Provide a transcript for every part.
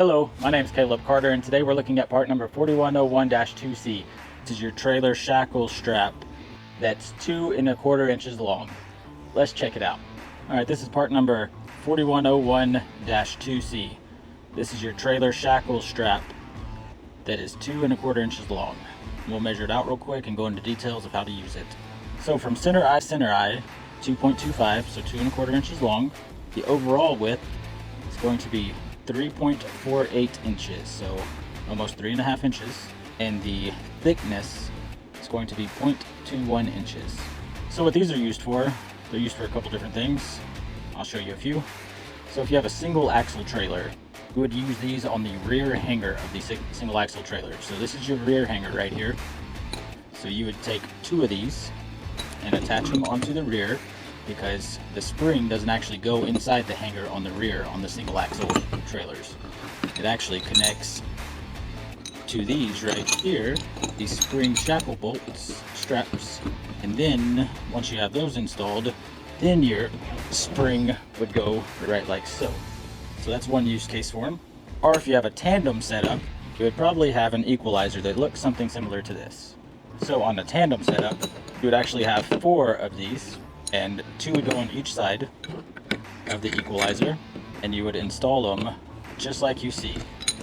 Hello, my name is Caleb Carter, and today we're looking at part number 4101-2C. This is your trailer shackle strap that's 2 1/4 inches long. Let's check it out. Alright, this is part number 4101-2C. This is your trailer shackle strap that is 2 1/4 inches long. We'll measure it out real quick and go into details of how to use it. So from center eye, 2.25, so 2 1/4 inches long. The overall width is going to be 3.48 inches, so almost 3.5 inches, and the thickness is going to be 0.21 inches. So what these are used for, they're used for a couple different things. I'll show you a few. So if you have a single axle trailer, you would use these on the rear hanger of the single axle trailer. So this is your rear hanger right here. So you would take 2 of these and attach them onto the rear, because the spring doesn't actually go inside the hanger on the rear on the single axle trailers. It actually connects to these right here, these spring shackle bolts, straps, and then once you have those installed, then your spring would go right like so. So that's one use case for them. Or if you have a tandem setup, you would probably have an equalizer that looks something similar to this. So on a tandem setup, you would actually have 4 of these, and 2 would go on each side of the equalizer, and you would install them just like you see.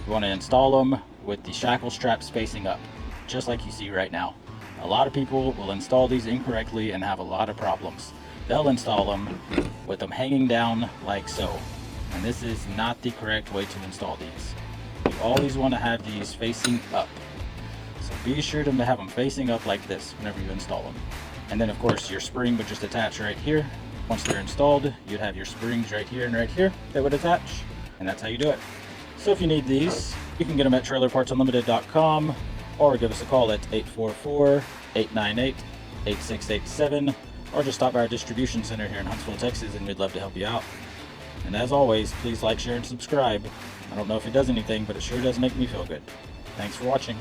You want to install them with the shackle strap spacing up, just like you see right now. A lot of people will install these incorrectly and have a lot of problems. They'll install them with them hanging down like so, and this is not the correct way to install these. You always want to have these facing up, so be sure to have them facing up like this whenever you install them. And then of course your spring would just attach right here. Once they're installed, you'd have your springs right here and right here that would attach, and that's how you do it. So if you need these, you can get them at trailerpartsunlimited.com, or give us a call at 844-898-8687, or just stop by our distribution center here in Huntsville, Texas, and we'd love to help you out. And as always, please like, share, and subscribe. I don't know if it does anything, but it sure does make me feel good. Thanks for watching.